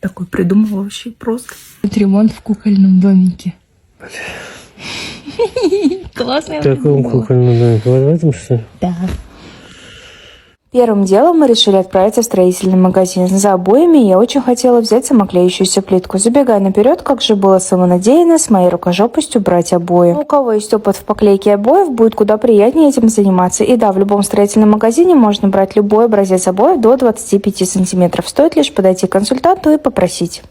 такой придумала вообще просто. Это ремонт в кукольном домике. Классно. В каком кукольном домике? Вот в этом, что ли? Да. Первым делом мы решили отправиться в строительный магазин за обоями, и я очень хотела взять самоклеющуюся плитку. Забегая наперед, как же было самонадеянно с моей рукожопостью брать обои. Но у кого есть опыт в поклейке обоев, будет куда приятнее этим заниматься. И да, в любом строительном магазине можно брать любой образец обоев до 25 сантиметров. Стоит лишь подойти к консультанту и попросить.